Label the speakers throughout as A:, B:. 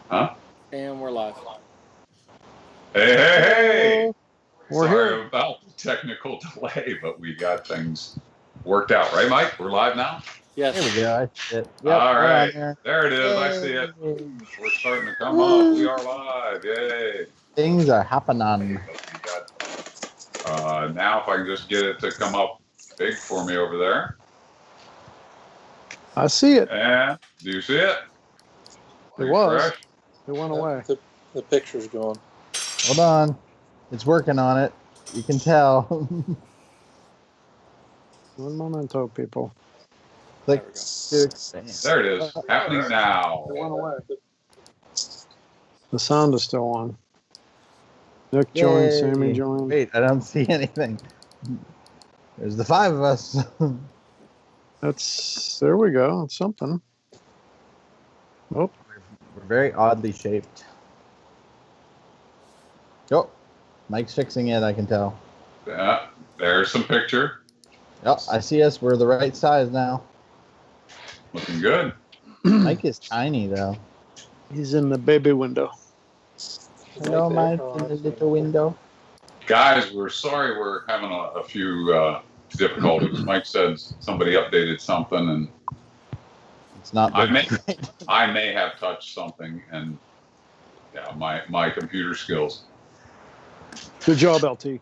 A: Huh?
B: And we're live.
A: Hey!
C: We're
A: Sorry
C: here.
A: about the technical delay, but we got things worked out. Right, Mike? We're live now?
B: Yes.
D: There we go. I see it. Yep,
A: All
D: we're
A: right.
D: on there.
A: There it is. I see it.
D: Yay.
A: We're starting to come up. We are live. Yay.
D: Things are happening.
A: We got, now if I can just get it to come up big for me over there.
C: I see it.
A: And do you see it?
C: It was.
A: Refresh.
C: It went away.
B: The picture's going.
D: Hold on. It's working on it. You can tell.
C: One momento, people.
D: Click
B: There we go.
D: to expand.
A: There it is. Happening now.
C: It went away. The sound is still on. Nick joined,
D: Yay.
C: Sammy joined.
D: Wait, I don't see anything. There's the 5 of us.
C: There we go. It's something. Oh,
D: We're very oddly shaped. Oh, Mike's fixing it, I can tell.
A: Yeah, there's some picture.
D: Oh, I see us. We're the right size now.
A: Looking good.
D: Mike is tiny, though.
C: he's in the baby window.
D: Hello, Mike, in the little window.
A: Guys, we're sorry we're having a few difficulties. Mike said somebody updated something, and
D: It's not
A: I
D: big.
A: may, I may have touched something, and yeah, my computer skills.
C: Good job, LT.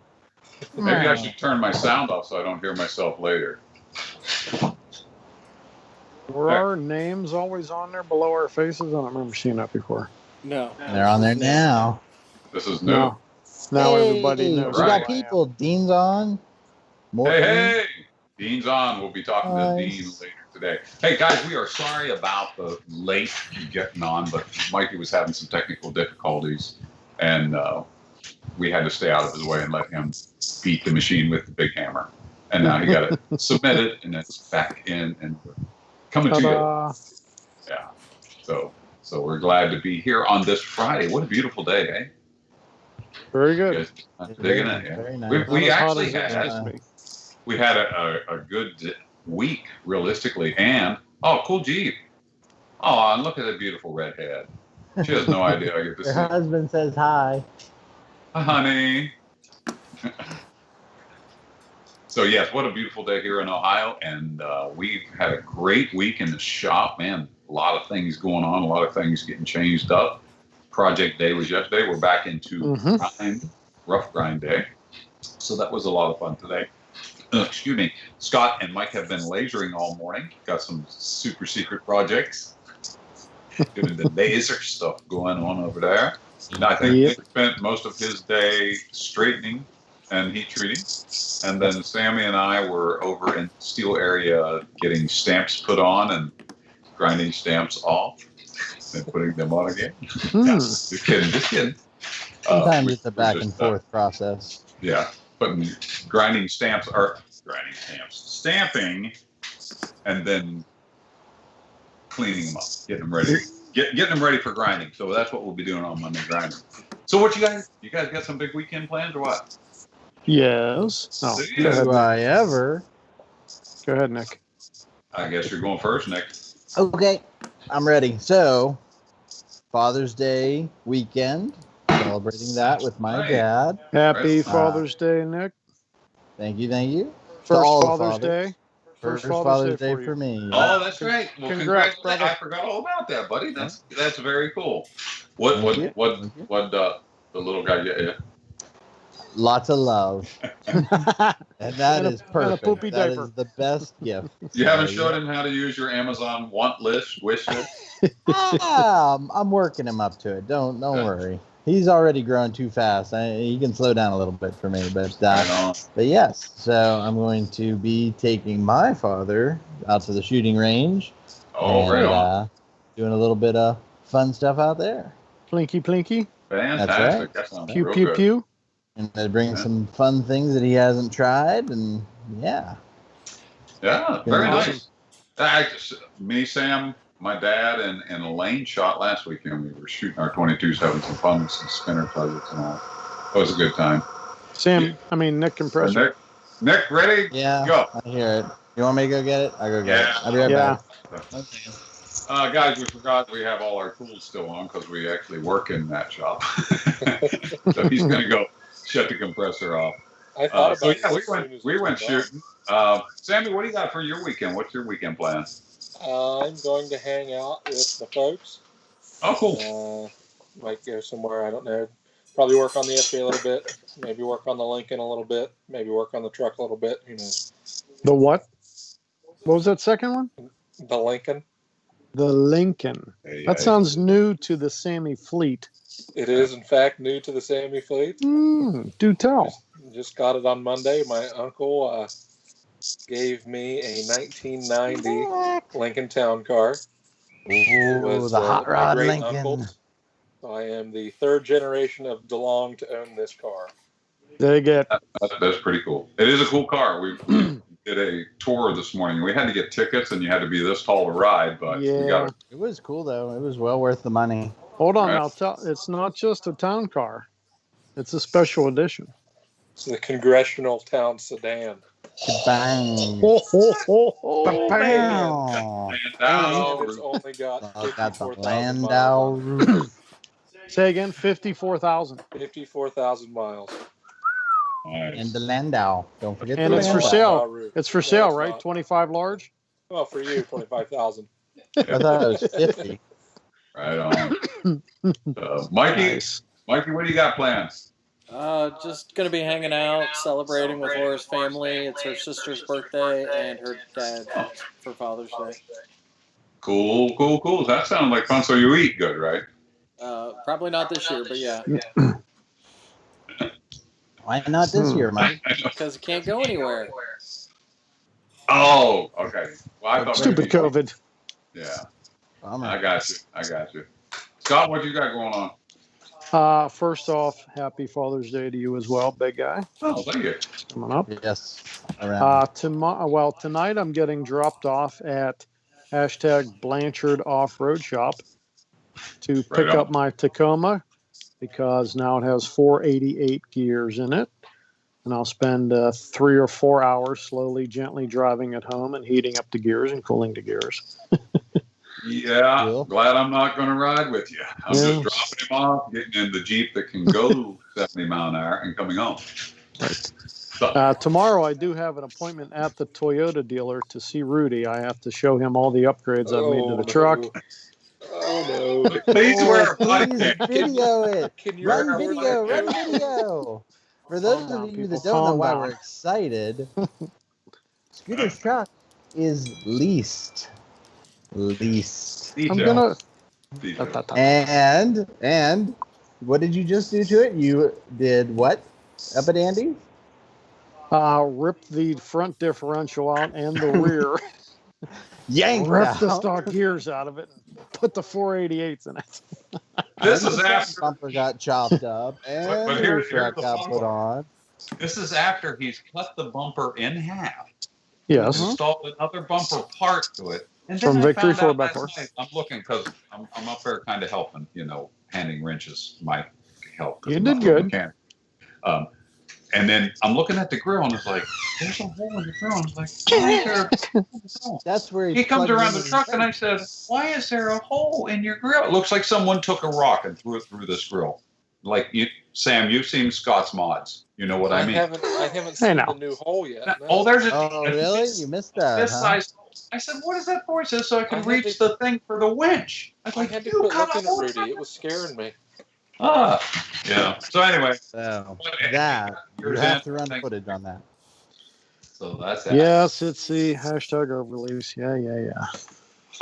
A: Maybe I should turn my sound off so I don't hear myself later.
C: Were our names always on there below our faces? I don't remember seeing that before.
B: No.
D: They're on there now.
A: This is new.
C: No. Now everybody
D: Hey,
C: knows.
D: We
A: Right.
D: got people. Dean's on. Morton.
A: Hey, Dean's on. We'll be talking to
D: Nice.
A: Dean later today. Hey, guys, we are sorry about the late getting on, but Mikey was having some technical difficulties, and we had to stay out of his way and let him beat the machine with the big hammer. And now he got it submitted, and it's back in and coming to you.
C: Ta-da.
A: Yeah. So we're glad to be here on this Friday. What a beautiful day, eh?
C: Very
A: You
C: good.
A: guys digging it, yeah.
D: Very nice.
A: We
C: Not as hot
A: actually
C: as it
A: had
C: used to be.
A: we had a good week realistically, and cool Jeep. Oh, and look at that beautiful redhead. She has no idea I get to
D: Her
A: see.
D: husband says hi.
A: Honey. So yes, what a beautiful day here in Ohio, and we've had a great week in the shop, man. A lot of things going on, a lot of things getting changed up. Project day was yesterday. We're back into rough grind day. So that was a lot of fun today. Excuse me. Scott and Mike have been lasering all morning. Got some super secret projects. Doing the laser stuff going on over there. And I think
C: Yep.
A: Nick spent most of his day straightening and heat treating. And then Sammy and I were over in the steel area getting stamps put on and grinding stamps off and putting them on again. Yeah, just kidding.
D: Sometimes
A: We-
D: it's a
A: we're
D: back
A: just,
D: and forth process.
A: Yeah, putting stamping, and then cleaning them up, getting them ready, getting them ready for grinding. So that's what we'll be doing on Monday grinding. So what you guys got some big weekend plans or what?
C: Yes. No.
A: See
C: Go
A: ya.
C: ahead,
D: Do I ever?
C: Go ahead, Nick.
A: I guess you're going first, Nick.
D: Okay, I'm ready. So, Father's Day weekend, celebrating that with my
A: Right.
D: dad.
C: Happy
A: Right.
C: Father's Day, Nick.
D: Thank you, thank you. To
C: First
D: all the
C: Father's
D: fathers.
C: Day.
D: First Father's Day for me.
A: Oh, that's right. Well,
C: Congrats,
A: congratulations!
C: brother.
A: I forgot all about that, buddy. That's very cool.
D: Thank you.
A: What
D: Thank you.
A: the little guy? Yeah.
D: Lots of love. And that
C: And a-
D: is
C: and a
D: perfect.
C: poopy
D: That
C: diaper.
D: is the best gift.
A: You haven't
D: So,
A: showed him how to use your Amazon want list, wish list.
D: I'm working him up to it. Don't worry. He's already grown too fast. He can slow down a little bit for me, but
A: Right on.
D: yes. So I'm going to be taking my father out to the shooting range.
A: Oh,
D: and,
A: right on.
D: Doing a little bit of fun stuff out there,
C: Plinky plinky.
A: Fantastic.
D: right.
A: That sounds
C: Pew
A: real
C: pew
A: good.
C: pew.
D: and bring
A: Yeah.
D: some fun things that he hasn't tried, and yeah.
A: Yeah, very
C: Awesome.
A: nice. Me, Sam, my dad, and Elaine shot last weekend. We were shooting our 22s, having some fun with some spinner targets and all. It was a good time.
C: Nick compressor.
A: Nick, ready?
D: Yeah,
A: Go.
D: I hear it. You want me to go get it? I'll go get it. I'll be right
C: Yeah.
D: back. 1 second.
A: Guys, we forgot we have all our tools still on because we actually work in that shop. So he's going to go shut the compressor off.
B: I thought
A: So
B: about
A: yeah,
B: it as soon as
A: we went
B: done.
A: shooting. Sammy, what do you got for your weekend? What's your weekend plan?
B: I'm going to hang out with the folks.
A: Oh, cool.
B: Might go somewhere, I don't know. Probably work on the FJ a little bit. Maybe work on the Lincoln a little bit. Maybe work on the truck a little bit. Who knows?
C: The what? What was that second one?
B: The Lincoln.
C: The Lincoln. That sounds new to the Sammy fleet.
B: It is, in fact, new to the Sammy fleet.
C: Do tell.
B: Just got it on Monday. My uncle gave me a 1990 Lincoln Town Car.
D: Ooh, the hot rod Lincoln.
B: Uncle. I am the third generation of DeLong to own this car.
C: They get.
A: That's pretty cool. It is a cool car. We did a tour this morning. We had to get tickets, and you had to be this tall to ride. But we got it.
D: It was cool though. It was well worth the money.
C: Hold on, I'll tell. It's not just a town car; it's a special edition.
B: It's the Congressional Town Sedan.
D: Bang!
A: Bam.
B: It's only got
D: Got the
B: 54,000
D: Landau
B: miles.
D: roof.
C: Say again, 54,000.
B: 54,000 miles.
A: Nice.
D: And the Landau. Don't forget
C: And
D: the
C: it's for
D: Landau.
C: sale. It's for sale,
B: it's
C: right?
B: not.
C: 25 large.
B: Well, for you, 25,000.
D: I thought it was 50.
A: Right on. Mikey,
C: Nice.
A: Mikey, what do you got planned?
B: Just gonna be hanging out, celebrating with Laura's family. It's her sister's birthday and her dad for Father's Day.
A: Cool. That sounds like fun. So you eat good, right?
B: Probably not this year, but yeah,
D: Why not this year, Mike?
B: because you can't go anywhere.
A: Oh, okay. Well, I thought
C: Stupid
A: maybe,
C: COVID.
A: Yeah,
D: Bummer.
A: I got you. Scott, what you got going on?
C: First off, happy Father's Day to you as well, big guy.
A: Oh, thank you.
C: Coming up.
D: Yes. Around.
C: Tonight I'm getting dropped off at #Blanchard Off-Road Shop to pick up my Tacoma because now it has 488 gears in it. And I'll spend 3 or 4 hours slowly, gently driving it home and heating up the gears and cooling the gears.
A: Yeah,
D: Cool.
A: glad I'm not going to ride with you. I'm
C: Yeah.
A: just dropping him off, getting in the Jeep that can go 70 mile an hour and coming home.
C: Tomorrow I do have an appointment at the Toyota dealer to see Rudy. I have to show him all the upgrades I've made to the truck.
B: Oh no!
A: Please wear a body
D: Please
A: kit.
D: video it.
B: Can you
D: Run
B: record
D: video.
B: that?
D: Run video. For those
C: Calm down,
D: of you
C: people,
D: that don't know
C: calm
D: why
C: down.
D: we're excited, Scooter's truck is leased.
C: I'm gonna.
D: And what did you just do to it? You did what up at Andy?
C: Rip the front differential out and the rear.
D: Yank
C: Rip the
D: out.
C: stock gears out of it. Put the 488s in it.
A: This
D: And
A: is
D: the front
A: after.
D: bumper got chopped up, and
A: But
D: the
A: here's
D: roof rack
A: the
D: got
A: fun
D: put
A: part.
D: on.
A: This is after he's cut the bumper in half.
C: Yes.
A: Installed another bumper part to it. And
C: From
A: then I
C: Victory
A: found out
C: 4x4.
A: last night, I'm looking because I'm up there kind of helping, handing wrenches might help. 'cause
C: You
A: I'm
C: did
A: not a
C: good.
A: mechanic. And then I'm looking at the grill and it's like, there's a hole in the grill. And it's like, why is there a hole?
D: That's where
A: He comes
D: plugged
A: around
D: in
A: the
D: his
A: truck and I
D: wrench.
A: said, why is there a hole in your grill? It looks like someone took a rock and threw it through this grill. Like Sam, you've seen Scott's mods. You know what I mean?
B: I haven't seen
C: now.
B: the new hole yet. No.
A: Oh, there's a
D: Oh, really? You missed that,
A: this
D: huh?
A: size. I said, what is that for? He says, so I can
B: I had
A: reach
B: to-
A: the thing for the winch. I was
B: I
A: like,
B: had to
A: you
B: quit
A: cut
B: looking
A: a
B: at
A: hole.
B: Rudy. It was scaring me.
A: Yeah. So anyway,
D: So that you
A: Yours
D: have
A: in.
D: to run
A: Thank-
D: footage on that.
A: so that's that.
C: Yes, it's the #release. Yeah.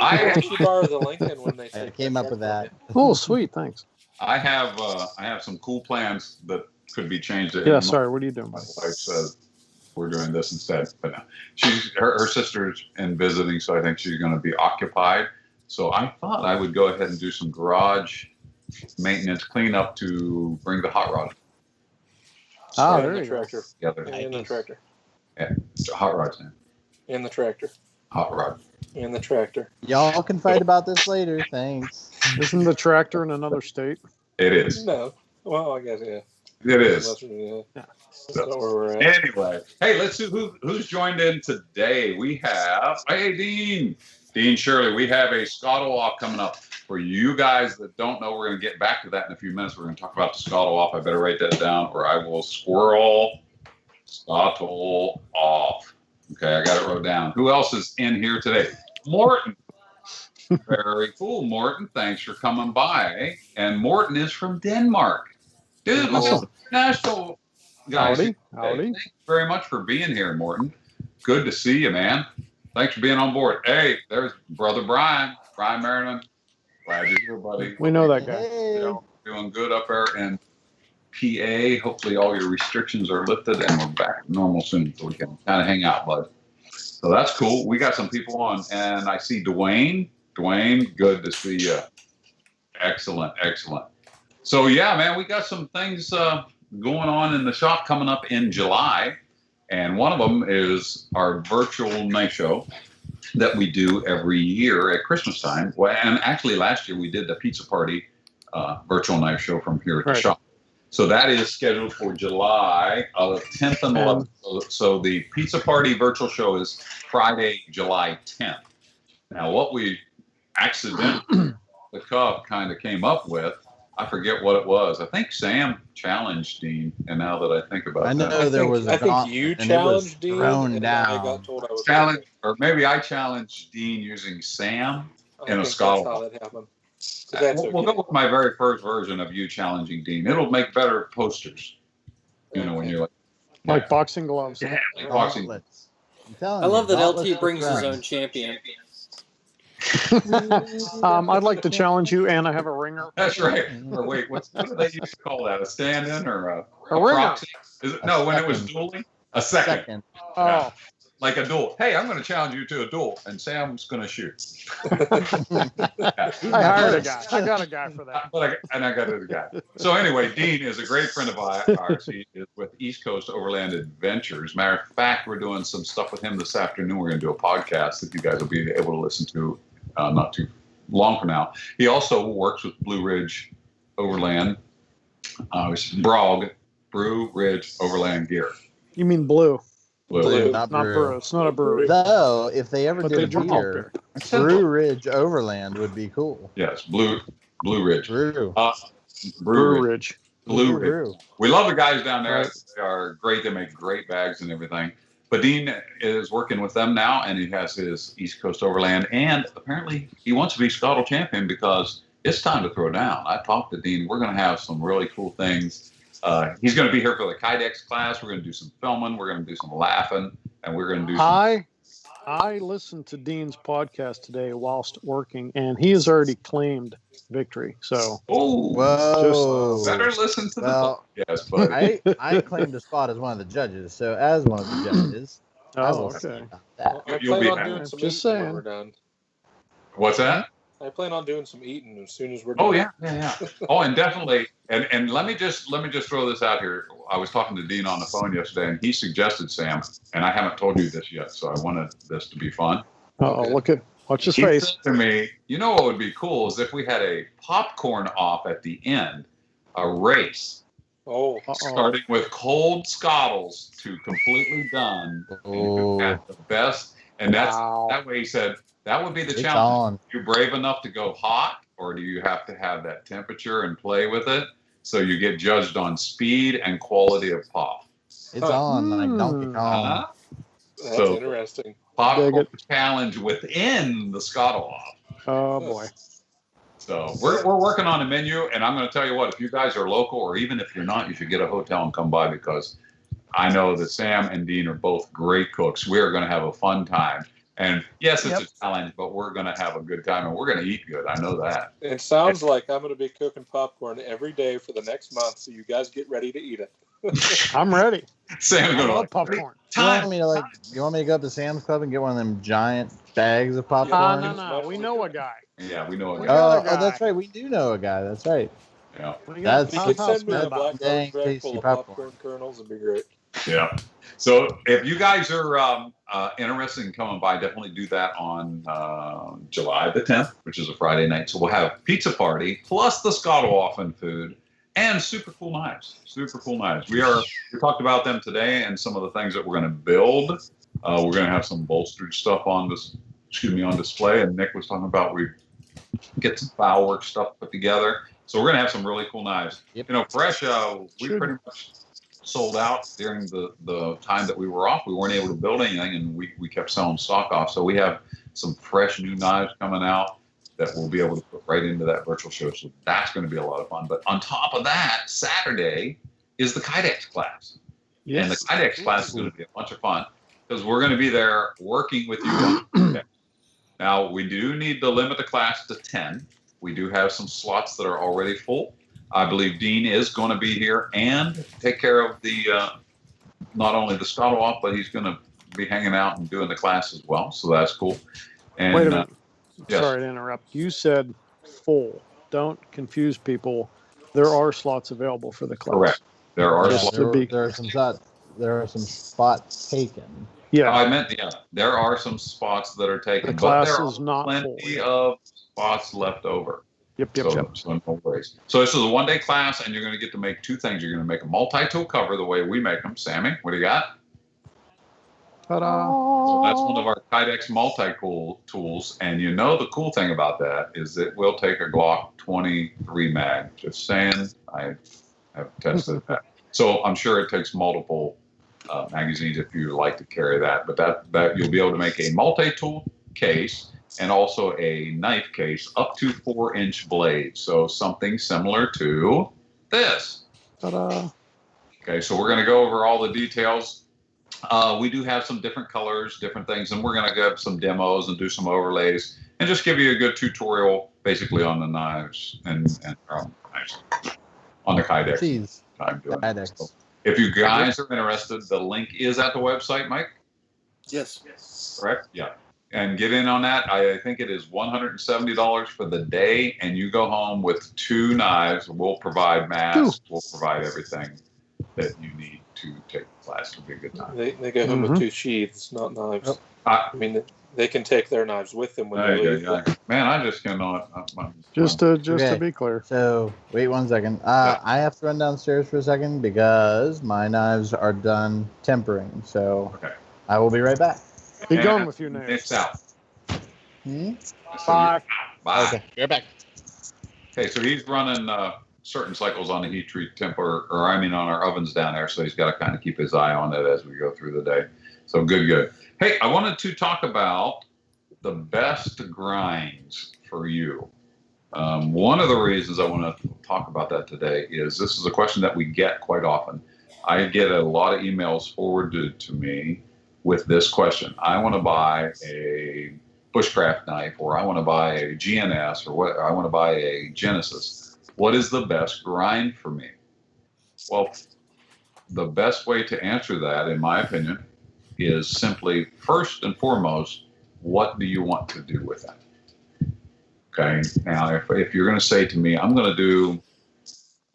B: I
A: I
B: actually borrowed the Lincoln when they
D: I
B: said
D: came up with that.
C: Oh, sweet. Thanks.
A: I have some cool plans that could be changed.
C: Yeah, sorry. What are you doing,
A: My
C: buddy?
A: wife says we're doing this instead, but no. Her sister's in visiting, so I think she's going to be occupied. So I thought I would go ahead and do some garage maintenance cleanup to bring the hot rod
C: Ah,
B: in
C: there
B: the
C: you go.
B: tractor.
A: together.
B: In the tractor.
A: Hot rod's in.
B: In the tractor.
A: Hot rod.
B: In the tractor.
D: Y'all can fight about this later. Thanks.
C: Isn't the tractor in another state?
A: It is.
B: No. Well, I guess yeah.
A: It is.
B: That's not where we're at.
A: Anyway, hey, let's see who's joined in today. We have, hey, Dean. Dean Shirley, we have a Scotto Off coming up. For you guys that don't know, we're going to get back to that in a few minutes. We're going to talk about the Scotto Off. I better write that down or I will squirrel Scotto Off. Okay, I got it wrote down. Who else is in here today? Morton. Very cool, Morton. Thanks for coming by. And Morton is from Denmark. Dude, look at the national guys.
C: Howdy. Howdy.
A: Thanks very much for being here, Morton. Good to see you, man. Thanks for being on board. Hey, there's Brother Brian Merriman. Glad you're here, buddy.
C: We know that guy.
D: Hey.
A: You know, doing good up there in PA. Hopefully all your restrictions are lifted and we're back to normal soon so we can kind of hang out, bud. So that's cool. We got some people on, and I see Dwayne. Dwayne, good to see you. Excellent, excellent. So yeah, man, we got some things going on in the shop coming up in July, and one of them is our virtual night show that we do every year at Christmas time. Well, and actually last year we did the pizza party virtual night show from here at the shop. So that is scheduled for July 10th and 11th. So the pizza party virtual show is Friday, July 10th. Now, what we accidentally, the cup kind of came up with, I forget what it was. I think Sam challenged Dean, and now that I think about
D: I know
A: that.
D: there was a
B: I think
D: gauntlet,
B: you
D: and it was
B: challenged Dean,
D: thrown
B: and I
D: down.
B: got told I was
A: Challenge, or maybe I challenged Dean using Sam in a skull.
B: That's how that happened. That's
A: We'll go with my very first version of you challenging Dean. It'll make better posters. You know, when you're
C: Like boxing gloves.
A: yeah, like boxing.
D: Gauntlets. I'm telling
B: I love
D: you,
B: that
D: gauntlets
B: LT brings his
D: thrown.
B: own champion.
C: I'd like to challenge you, and I have a ringer.
A: That's right. Or wait, what do they used to call that? A stand-in or a
C: ringer.
A: proxy? Is it, no, when it was dueling? A second.
D: Second.
C: Oh,
A: Like a duel. Hey, I'm going to challenge you to a duel, and Sam's going to shoot.
C: I hired a guy. I got a guy for that.
A: I got it, guy. So anyway, Dean is a great friend of ours. He is with East Coast Overland Adventures. Matter of fact, we're doing some stuff with him this afternoon. We're going to do a podcast that you guys will be able to listen to not too long from now. He also works with Blue Ridge Overland, Brog, Brew Ridge Overland Gear.
C: You mean blue?
A: Blue.
D: Not
C: Not
D: brew.
C: brew. It's not a brewery.
D: Though, if they ever
C: But
D: did
C: they
D: a
C: drink
D: beer,
C: beer.
D: Brew Ridge Overland would be cool.
A: Yes, Blue Ridge.
D: Brew.
A: Brew Ridge.
C: Ridge.
A: Blue Ridge.
D: Brew.
A: We love the guys down there.
C: Right.
A: They are great. They make great bags and everything. But Dean is working with them now, and he has his East Coast Overland. And apparently, he wants to be Scotto champion because it's time to throw down. I talked to Dean. We're going to have some really cool things. He's going to be here for the Kydex class. We're going to do some filming. We're going to do some laughing, and we're going to do some.
C: I listened to Dean's podcast today whilst working, and he has already claimed victory. So,
A: Oh,
D: Whoa.
A: better listen to
D: Well,
A: the podcast, buddy.
D: I claimed a spot as one of the judges. So, as one of the judges, I
C: oh,
D: will say
C: okay.
D: about that.
B: I
A: You'll
B: plan
A: be
B: on
A: happy.
B: doing some
C: Just
B: eating when
C: saying.
B: we're done.
A: What's that?
B: I plan on doing some eating as soon as we're done.
A: Oh yeah. Oh, and definitely. And let me just throw this out here. I was talking to Dean on the phone yesterday, and he suggested, Sam, and I haven't told you this yet, so I wanted this to be fun.
C: Oh, watch his
A: He
C: face.
A: said to me, you know what would be cool is if we had a popcorn off at the end, a race,
B: Oh,
A: starting with cold scottles to completely done, and who had the best. And
C: Wow.
A: that way he said, that would be the
D: It's
A: challenge.
D: on.
A: Are you brave enough to go hot, or do you have to have that temperature and play with it? So you get judged on speed and quality of pop.
D: It's on like Donkey Kong.
A: Uh-huh.
B: that's
A: So-
B: interesting.
A: Popcorn challenge within the Scotto Off.
C: Oh boy.
A: So we're working on a menu, and I'm going to tell you what, if you guys are local, or even if you're not, you should get a hotel and come by, because I know that Sam and Dean are both great cooks. We are going to have a fun time. And yes, it's a challenge, but we're going to have a good time, and we're going to eat good. I know that.
B: It sounds like I'm going to be cooking popcorn every day for the next month, so you guys get ready to eat it.
C: I'm ready.
A: Sam's
C: I
A: going to
C: love popcorn.
D: You want me to you want me to go up to Sam's Club and get one of them giant bags of popcorn?
C: No. We know a guy.
A: Yeah, we know it.
C: We got a guy.
D: That's right. We do know a guy. That's right.
A: Yeah.
C: We got
D: That's-
B: You
C: a
B: could
C: townhouse
B: send me a
C: man.
B: black
D: Dang,
B: garbage bag
D: tasty
B: full of
D: popcorn.
B: popcorn kernels. It'd be great.
A: Yeah. So if you guys are interested in coming by, definitely do that on July the 10th, which is a Friday night. So we'll have pizza party plus the Scotto Off and food and super cool knives. Super cool knives. We talked about them today and some of the things that we're going to build. We're going to have some bolstered stuff on this on display. And Nick was talking about we get some firework stuff put together. So we're going to have some really cool knives.
D: Yep.
A: Fresh, we pretty much sold out during the time that we were off. We weren't able to build anything, and we kept selling stock off. So we have some fresh new knives coming out that we'll be able to put right into that virtual show. So that's going to be a lot of fun. But on top of that, Saturday is the Kydex class. Yes. And the Kydex class is going to be a bunch of fun because we're going to be there working with you. Now, we do need to limit the class to 10. We do have some slots that are already full. I believe Dean is going to be here and take care of the not only the scuttle off, but he's going to be hanging out and doing the class as well. So that's cool. And,
C: wait a minute.
A: Yes.
C: Sorry to interrupt. You said full. Don't confuse people. There are slots available for the class.
A: Correct. There are
C: Just
A: slots.
D: There are some spots taken.
C: Yeah.
A: I meant, there are some spots that are taken.
C: The class
A: but there
C: is
A: are
C: not
A: plenty
C: full.
A: of spots left over.
C: Yep.
A: So no worries. So this is a one-day class, and you're going to get to make two things. You're going to make a multi-tool cover the way we make them. Sammy, what do you got?
C: Ta-da.
A: So that's one of our Kydex multi-tool tools. And the cool thing about that is it will take a Glock 23 mag. Just saying, I have tested that. So I'm sure it takes multiple magazines if you like to carry that. But that you'll be able to make a multi-tool case and also a knife case up to 4-inch blades. So something similar to this.
C: Ta-da.
A: Okay, so we're going to go over all the details. We do have some different colors, different things, and we're going to give some demos and do some overlays and just give you a good tutorial basically on the knives and knives on the Kydex.
D: Jeez.
A: I'm doing
D: Kydex.
A: So if you guys are interested, the link is at the website, Mike?
B: Yes.
A: Correct? Yeah. And get in on that. I think it is $170 for the day, and you go home with 2 knives. We'll provide masks. We'll provide everything that you need to take the class. It'll be a good time.
E: They go home with 2 sheaths, not knives. I mean, they can take their knives with them when they leave.
A: Man, I just cannot.
C: Just to be clear.
D: So wait 1 second. I have to run downstairs for a second because my knives are done tempering. So I will be right back.
C: Be gone with you now.
A: It's out.
C: Bye.
A: Bye.
D: Okay, you're back.
A: Okay, so he's running certain cycles on the heat treat temper, on our ovens down there. So he's got to kind of keep his eye on it as we go through the day. So good. Hey, I wanted to talk about the best grinds for you. One of the reasons I want to talk about that today is this is a question that we get quite often. I get a lot of emails forwarded to me with this question. I want to buy a bushcraft knife, or I want to buy a GNS, or I want to buy a Genesis. What is the best grind for me? Well, the best way to answer that, in my opinion, is simply, first and foremost, what do you want to do with it? Okay. Now, if you're going to say to me, I'm going to do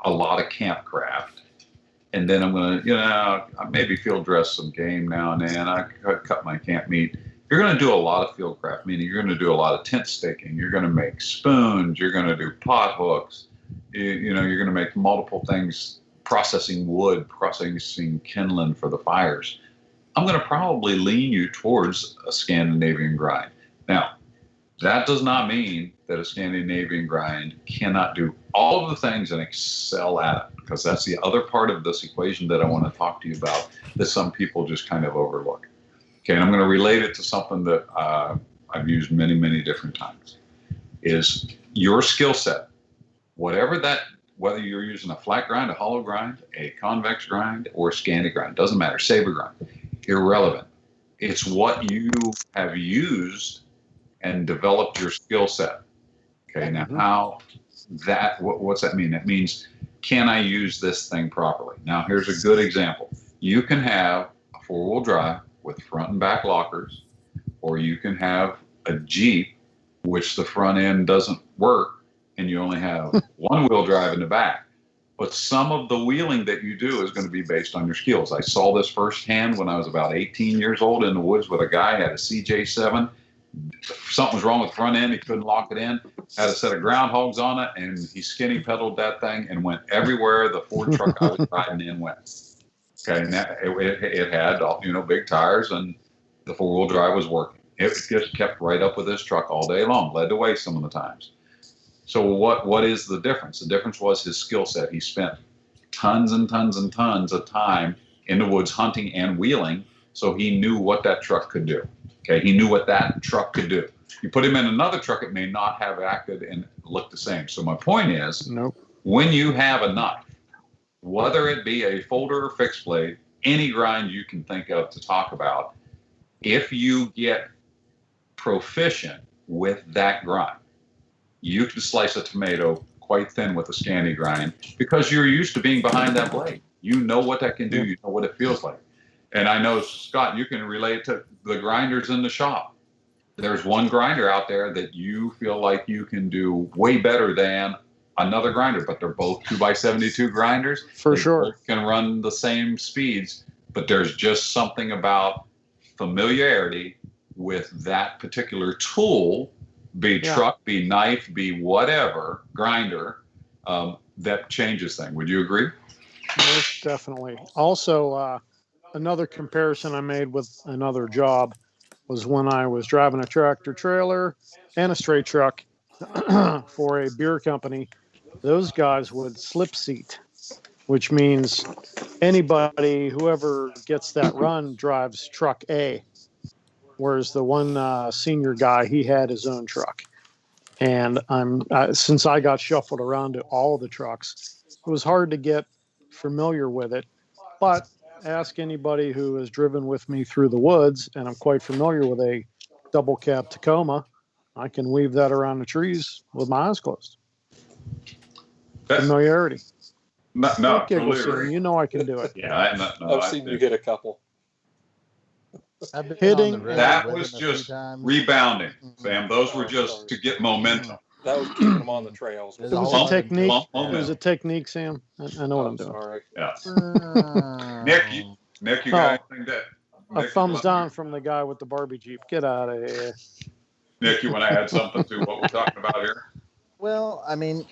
A: a lot of campcraft, and then I'm going to, maybe field dress some game now and then. I cut my camp meat. You're going to do a lot of field craft, meaning you're going to do a lot of tent staking. You're going to make spoons. You're going to do pot hooks. You're going to make multiple things, processing wood, processing kindling for the fires. I'm going to probably lean you towards a Scandinavian grind. Now, that does not mean that a Scandinavian grind cannot do all of the things and excel at it, because that's the other part of this equation that I want to talk to you about that some people just kind of overlook. Okay, and I'm going to relate it to something that I've used many, many different times, is your skill set, whether you're using a flat grind, a hollow grind, a convex grind, or a Scandi grind, doesn't matter, saber grind, irrelevant. It's what you have used and developed your skill set. Okay, now what's that mean? That means, can I use this thing properly? Now, here's a good example. You can have a 4-wheel drive with front and back lockers, or you can have a Jeep, which the front end doesn't work, and you only have 1-wheel drive in the back. But some of the wheeling that you do is going to be based on your skills. I saw this firsthand when I was about 18 years old in the woods with a guy who had a CJ7. Something was wrong with the front end. He couldn't lock it in. Had a set of groundhogs on it, and he skinny pedaled that thing and went everywhere the Ford truck I was riding in went. Okay, and it had big tires, and the 4-wheel drive was working. it just kept right up with his truck all day long, led the way some of the times. So what is the difference? The difference was his skill set. He spent tons and tons and tons of time in the woods hunting and wheeling, so he knew what that truck could do. Okay, he knew what that truck could do. You put him in another truck, it may not have acted and looked the same. So my point is, when you have a knife, whether it be a folder or fixed blade, any grind you can think of to talk about, if you get proficient with that grind, you can slice a tomato quite thin with a Scandi grind because you're used to being behind that blade. You know what that can do. You know what it feels like. And I know, Scott, you can relate to the grinders in the shop. There's one grinder out there that you feel like you can do way better than another grinder, but they're both 2x72 grinders.
C: For sure.
A: Both can run the same speeds, but there's just something about familiarity with that particular tool, be truck, be knife, be whatever, grinder, that changes things. Would you agree?
C: Most definitely. Also, another comparison I made with another job was when I was driving a tractor trailer and a straight truck for a beer company. Those guys would slip seat, which means anybody, whoever gets that run, drives truck A. Whereas the one senior guy, he had his own truck. And since I got shuffled around to all of the trucks, it was hard to get familiar with it. But ask anybody who has driven with me through the woods, and I'm quite familiar with a double cab Tacoma. I can weave that around the trees with my eyes closed. Familiarity.
A: No,
C: totally. You know I can do it.
A: Yeah,
E: I've seen you hit a couple.
C: Hitting.
A: That was just rebounding, Sam. Those were just to get momentum.
E: That was keeping them on the trails.
C: It was a technique. It was a technique, Sam. I know what I'm doing.
E: Sorry.
A: Yeah. Nick, you got anything that?
C: A thumbs down from the guy with the Barbie Jeep. Get out of here.
A: Nick, you want to add something to what we're talking about here?
D: Well, I mean,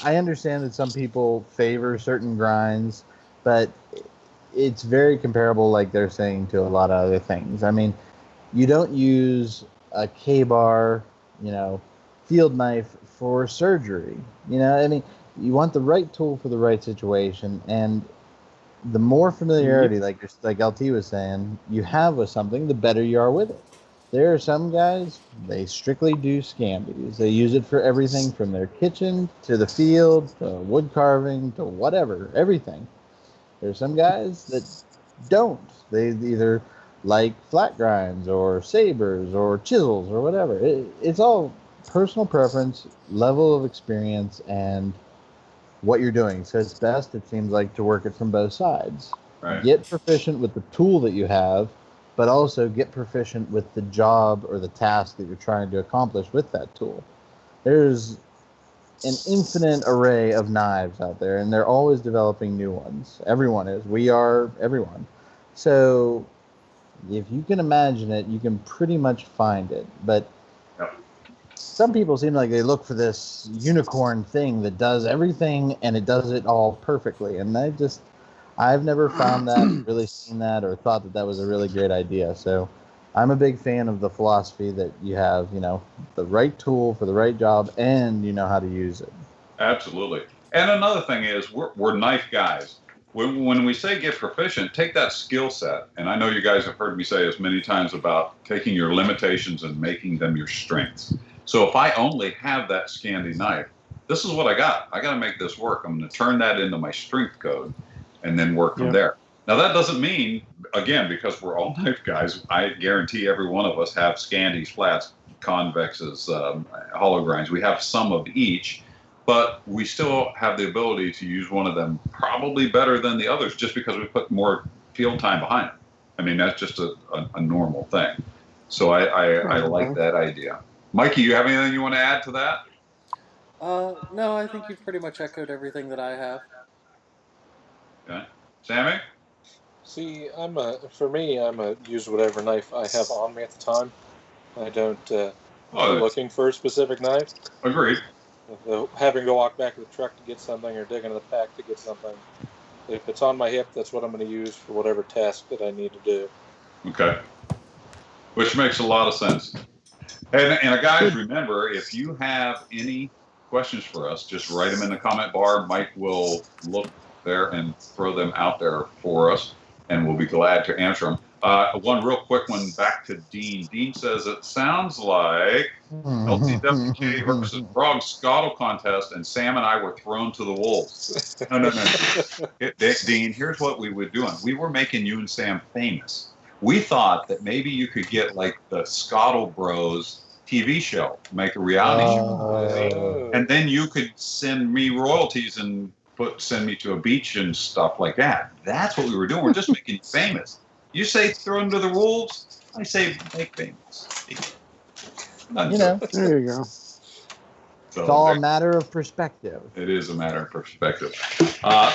D: I understand that some people favor certain grinds, but it's very comparable, like they're saying, to a lot of other things. I mean, you don't use a K-bar, field knife for surgery. I mean, you want the right tool for the right situation, and the more familiarity, like LT was saying, you have with something, the better you are with it. There are some guys, they strictly do Scandis. They use it for everything from their kitchen to the field to wood carving to whatever, everything. There's some guys that don't. They either like flat grinds or sabers or chisels or whatever. It's all personal preference, level of experience, and what you're doing. So it's best, it seems like, to work it from both sides.
A: Right.
D: Get proficient with the tool that you have, but also get proficient with the job or the task that you're trying to accomplish with that tool. There's an infinite array of knives out there, and they're always developing new ones. Everyone is. We are everyone. So if you can imagine it, you can pretty much find it. But some people seem like they look for this unicorn thing that does everything, and it does it all perfectly. And I've never found that, really seen that, or thought that was a really great idea. So I'm a big fan of the philosophy that you have, the right tool for the right job, and you know how to use it.
A: Absolutely. And another thing is, we're knife guys. When we say get proficient, take that skill set. And I know you guys have heard me say this many times about taking your limitations and making them your strengths. So if I only have that Scandi knife, this is what I got. I got to make this work. I'm going to turn that into my strength code and then work from there. Now, that doesn't mean, again, because we're all knife guys, I guarantee every one of us have Scandis, flats, convexes, hollow grinds. We have some of each, but we still have the ability to use one of them probably better than the others just because we put more field time behind it. I mean, that's just a normal thing. So I like that idea. Mikey, you have anything you want to add to that?
B: No, I think you've pretty much echoed everything that I have.
A: Okay. Sammy?
E: See, I'm a use whatever knife I have on me at the time. I don't I'm looking for a specific knife.
A: Agreed.
E: Having to walk back to the truck to get something or dig into the pack to get something. If it's on my hip, that's what I'm going to use for whatever task that I need to do.
A: Okay. Which makes a lot of sense. And guys, remember, if you have any questions for us, just write them in the comment bar. Mike will look there and throw them out there for us, and we'll be glad to answer them. One real quick one back to Dean. Dean says, it sounds like LTWK versus Frog Scottle contest, and Sam and I were thrown to the wolves. No. Dean, here's what we were doing. We were making you and Sam famous. We thought that maybe you could get like the Scottle Bros TV show, make a reality show, and then you could send me royalties and send me to a beach and stuff like that. That's what we were doing. We're just making you famous. You say throw them to the wolves. I say make famous.
C: There you go.
A: So
D: it's all a matter of perspective.
A: It is a matter of perspective.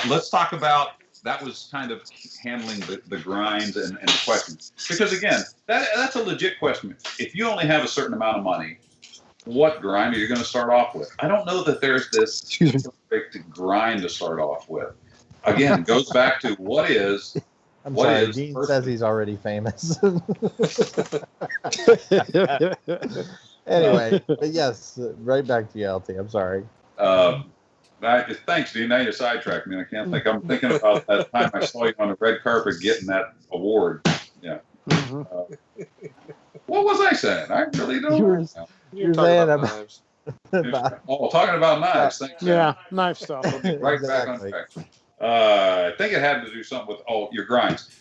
A: Let's talk about. That was kind of handling the grinds and the questions. Because, again, that's a legit question. If you only have a certain amount of money, what grind are you going to start off with? I don't know that there's this perfect grind to start off with. Again, it goes back to what is...
D: I'm sorry, Dean says he's already famous. Anyway, but yes, right back to you, LT. I'm sorry.
A: Thanks, Dean. Now you sidetracked me. I'm thinking about that time I saw you on the red carpet getting that award. Yeah. Mm-hmm. What was I saying? I really don't know.
D: You're saying
E: about knives.
A: Talking about knives. Thanks.
C: Yeah, knife stuff.
A: Right back on track. I think it had to do something with your grinds.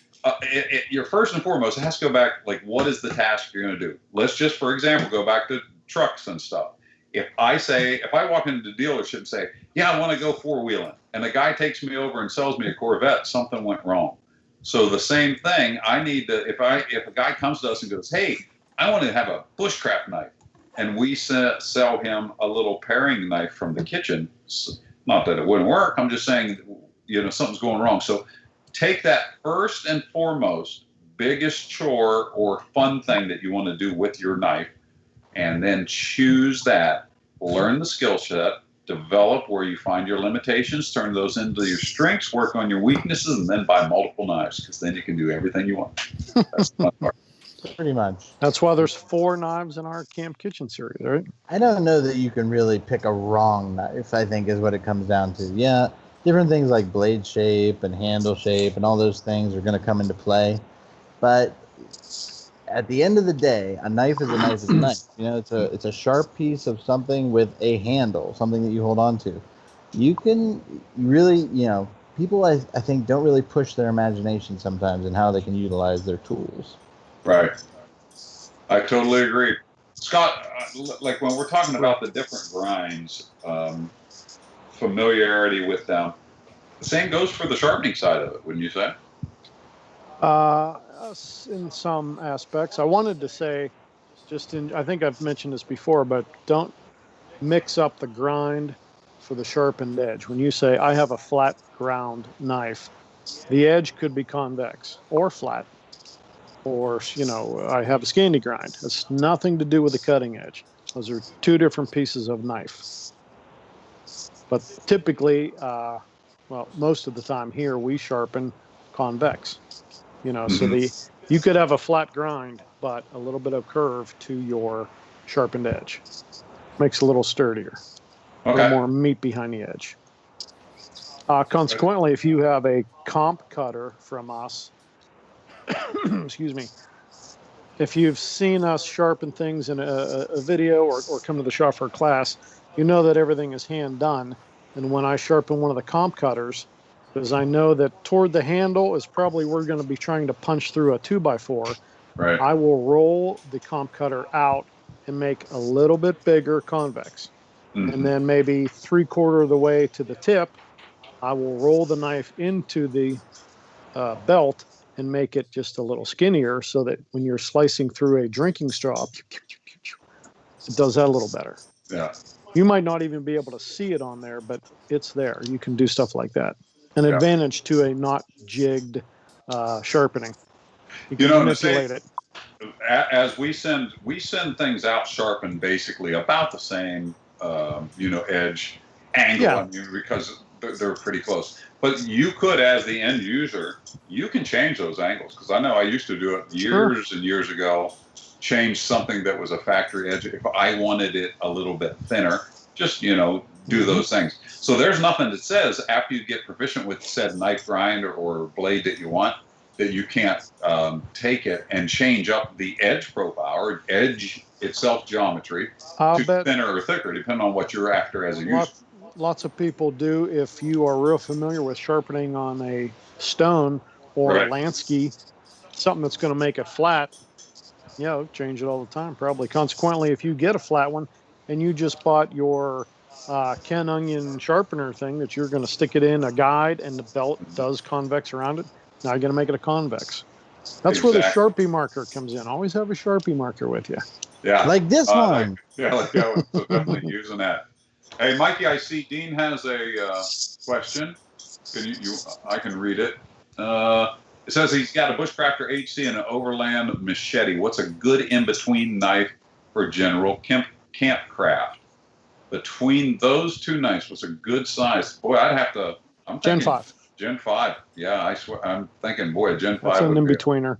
A: Your first and foremost, it has to go back, like, what is the task you're going to do? Let's just, for example, go back to trucks and stuff. If I walk into the dealership and say, yeah, I want to go four-wheeling, and the guy takes me over and sells me a Corvette, something went wrong. So the same thing, I need to, if a guy comes to us and goes, hey, I want to have a bushcraft knife, and we sell him a little paring knife from the kitchen, not that it wouldn't work, I'm just saying, something's going wrong. So take that first and foremost biggest chore or fun thing that you want to do with your knife, and then choose that, learn the skill set, develop where you find your limitations, turn those into your strengths, work on your weaknesses, and then buy multiple knives, because then you can do everything you want. That's the fun part.
D: Pretty much.
C: That's why there's 4 knives in our Camp Kitchen series, right?
D: I don't know that you can really pick a wrong knife, I think is what it comes down to. Yeah, different things like blade shape and handle shape and all those things are going to come into play. But at the end of the day, a knife is a knife is a knife. It's a sharp piece of something with a handle, something that you hold on to. You can really, people I think don't really push their imagination sometimes in how they can utilize their tools.
A: Right. I totally agree. Scott, like when we're talking about the different grinds, familiarity with them, the same goes for the sharpening side of it, wouldn't you say?
C: In some aspects. I wanted to say, I think I've mentioned this before, but don't mix up the grind for the sharpened edge. When you say, I have a flat ground knife, the edge could be convex or flat. Or, I have a scanty grind. It's nothing to do with the cutting edge. Those are 2 different pieces of knife. But typically, most of the time here, we sharpen convex. So you could have a flat grind, but a little bit of curve to your sharpened edge. Makes it a little sturdier. Okay. A little more meat behind the edge. Consequently, if you have a comp cutter from us, excuse me, if you've seen us sharpen things in a video or come to the shop for a class, you know that everything is hand done. And when I sharpen one of the comp cutters, because I know that toward the handle is probably we're going to be trying to punch through a 2x4.
A: Right.
C: I will roll the comp cutter out and make a little bit bigger convex. Mm-hmm. And then maybe 3/4 of the way to the tip, I will roll the knife into the belt and make it just a little skinnier so that when you're slicing through a drinking straw, it does that a little better.
A: Yeah.
C: You might not even be able to see it on there, but it's there. You can do stuff like that. An advantage to a not jigged sharpening. You can manipulate it.
A: As we send things out sharpened basically about the same, edge angle. Yeah. I mean, because they're pretty close. But you could, as the end user, you can change those angles. Because I know I used to do it years and years ago, change something that was a factory edge. If I wanted it a little bit thinner, just, do those things. So there's nothing that says after you get proficient with said knife grind or blade that you want, that you can't take it and change up the edge profile or edge itself geometry to thinner or thicker, depending on what you're after as a user.
C: Lots of people do. If you are real familiar with sharpening on a stone or a Lansky, something that's going to make it flat, change it all the time, probably. Consequently, if you get a flat one and you just bought your Ken Onion sharpener thing that you're going to stick it in a guide and the belt does convex around it, now you're going to make it a convex. That's where the Sharpie marker comes in. Always have a Sharpie marker with you.
A: Yeah.
D: Like this one.
A: So definitely using that. Hey, Mikey, I see Dean has a question. I can read it. It says he's got a Bushcrafter HC and an Overland machete. What's a good in-between knife for general campcraft? Between those two knives, what's a good size? Boy, I'd have to. I'm thinking
C: Gen 5.
A: Gen 5. Yeah, I swear. I'm thinking, boy, a Gen 5.
C: That's an in-betweener.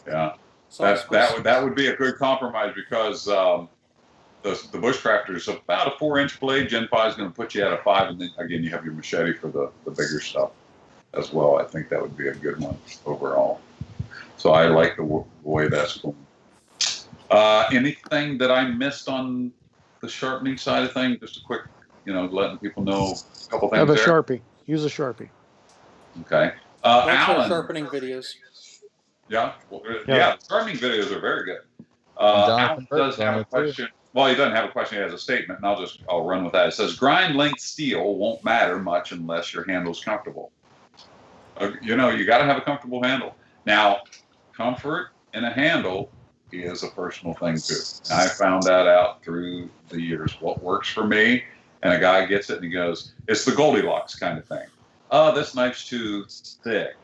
A: Yeah. That would be a good compromise because the Bushcrafter is about a 4-inch blade. Gen 5 is going to put you at a 5, and then again you have your machete for the bigger stuff as well. I think that would be a good one overall. So I like the way that's going. Anything that I missed on the sharpening side of things? Just a quick, letting people know a couple things.
C: Have a Sharpie. Use a Sharpie.
A: Okay.
B: Watch
A: Alan,
B: our sharpening videos.
A: Yeah, the sharpening videos are very good. Alan does have a question. Well, he doesn't have a question. He has a statement, and I'll run with that. It says, grind length steel won't matter much unless your handle's comfortable. You got to have a comfortable handle. Now, comfort in a handle is a personal thing, too. And I found that out through the years. What works for me, and a guy gets it, and he goes, it's the Goldilocks kind of thing. Oh, this knife's too thick.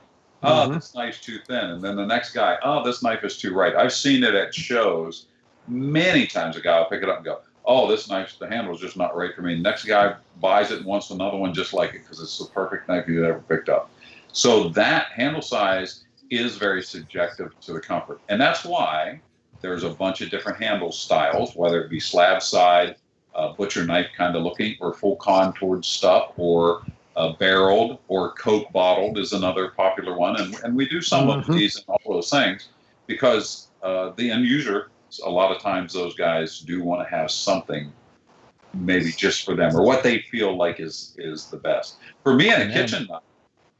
A: Oh, this knife's too thin. And then the next guy, oh, this knife is too right. I've seen it at shows many times. A guy will pick it up and go, oh, the handle's just not right for me. Next guy buys it and wants another one just like it because it's the perfect knife you've ever picked up. So that handle size is very subjective to the comfort. And that's why there's a bunch of different handle styles, whether it be slab side, butcher knife kind of looking, or full contoured stuff, or barreled, or Coke bottled is another popular one. And we do some of these and all those things because the end user, a lot of times those guys do want to have something maybe just for them or what they feel like is the best. For me in a kitchen knife,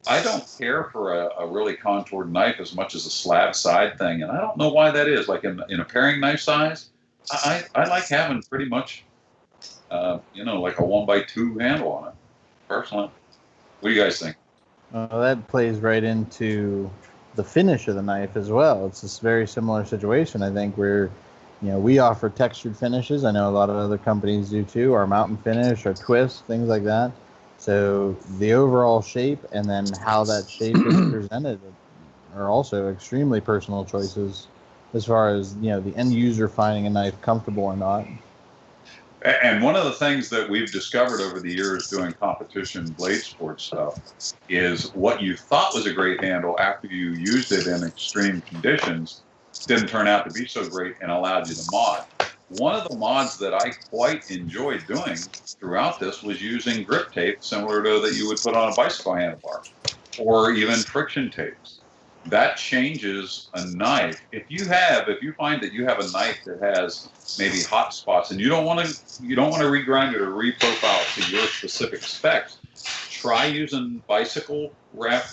A: I don't care for a really contoured knife as much as a slab side thing. And I don't know why that is. Like in a paring knife size, I like having pretty much, like a 1x2 handle on it, personally. What do you guys think?
D: That plays right into the finish of the knife as well. It's this very similar situation, I think, where, we offer textured finishes. I know a lot of other companies do too, our mountain finish, our twist, things like that. So the overall shape and then how that shape is presented are also extremely personal choices as far as, the end user finding a knife comfortable or not.
A: And one of the things that we've discovered over the years doing competition blade sports stuff is what you thought was a great handle after you used it in extreme conditions didn't turn out to be so great and allowed you to mod. One of the mods that I quite enjoyed doing throughout this was using grip tape similar to that you would put on a bicycle handlebar, or even friction tapes. That changes a knife. If you find that you have a knife that has maybe hot spots and you don't want to regrind it or reprofile it to your specific specs, try using bicycle wrap.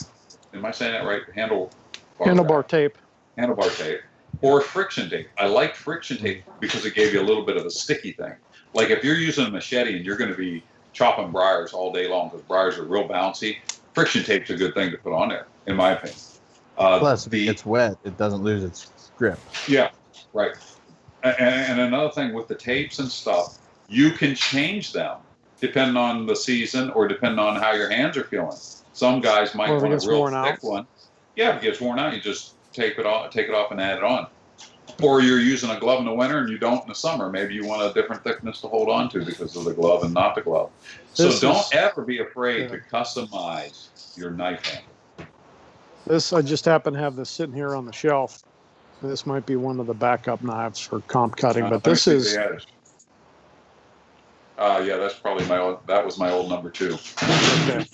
A: Am I saying that right? Handlebar tape. Handlebar tape. Or friction tape. I like friction tape because it gave you a little bit of a sticky thing. Like if you're using a machete and you're going to be chopping briars all day long because briars are real bouncy, friction tape's a good thing to put on there, in my opinion.
D: Plus, if it gets wet, it doesn't lose its grip.
A: Yeah, right. And another thing with the tapes and stuff, you can change them depending on the season or depending on how your hands are feeling. Some guys might want a real thick one. Yeah, if it gets worn out, you just take it off and add it on. Or you're using a glove in the winter and you don't in the summer. Maybe you want a different thickness to hold on to because of the glove and not the glove. So don't ever be afraid to customize your knife handle.
C: This, I just happen to have this sitting here on the shelf. This might be one of the backup knives for comp cutting, but this is.
A: Yeah, that's probably that was my old number 2.
C: Okay.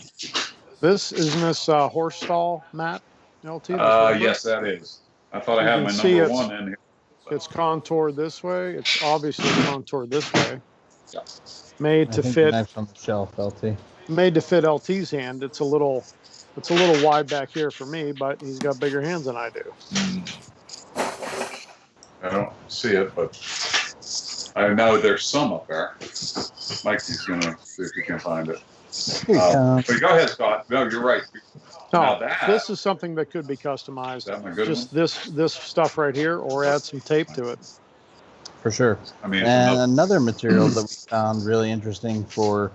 C: Isn't this horse stall mat, LT?
A: Yes, that is. I thought I had my number 1 in here.
C: It's contoured this way. It's obviously contoured this way.
A: Yeah.
C: Made to fit.
D: Knife's on the shelf, LT.
C: Made to fit LT's hand. It's a little wide back here for me, but he's got bigger hands than I do.
A: I don't see it, but I know there's some up there. Mikey's gonna see if he can find it. But go ahead, Scott. No, you're right.
C: No, this is something that could be customized. Just this stuff right here, or add some tape to it.
D: For sure.
A: I mean,
D: and another material that we found really interesting for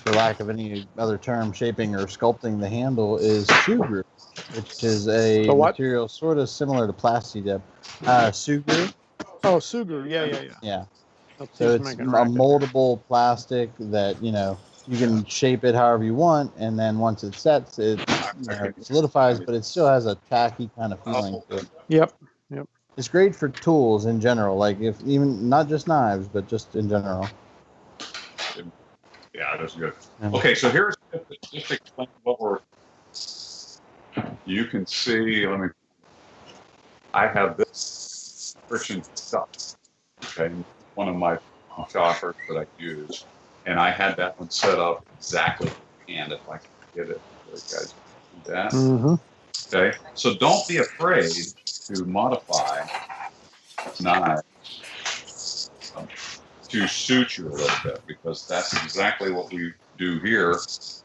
D: lack of any other term, shaping or sculpting the handle is Sugru, which is a material sort of similar to Plasti-Dip. Sugru.
C: Oh, Sugru. Yeah.
D: So it's a moldable plastic that, you can shape it however you want, and then once it sets, it solidifies, but it still has a tacky kind of feeling to it.
C: Yep.
D: It's great for tools in general, like if even not just knives, but just in general.
A: Yeah, that's good. Okay, so here's just explain what you can see. I have this friction stuff. Okay, one of my choppers that I use. And I had that one set up exactly, and if I can get it, guys, do that.
C: Mm-hmm.
A: Okay, so don't be afraid to modify knives to suit you a little bit, because that's exactly what we do here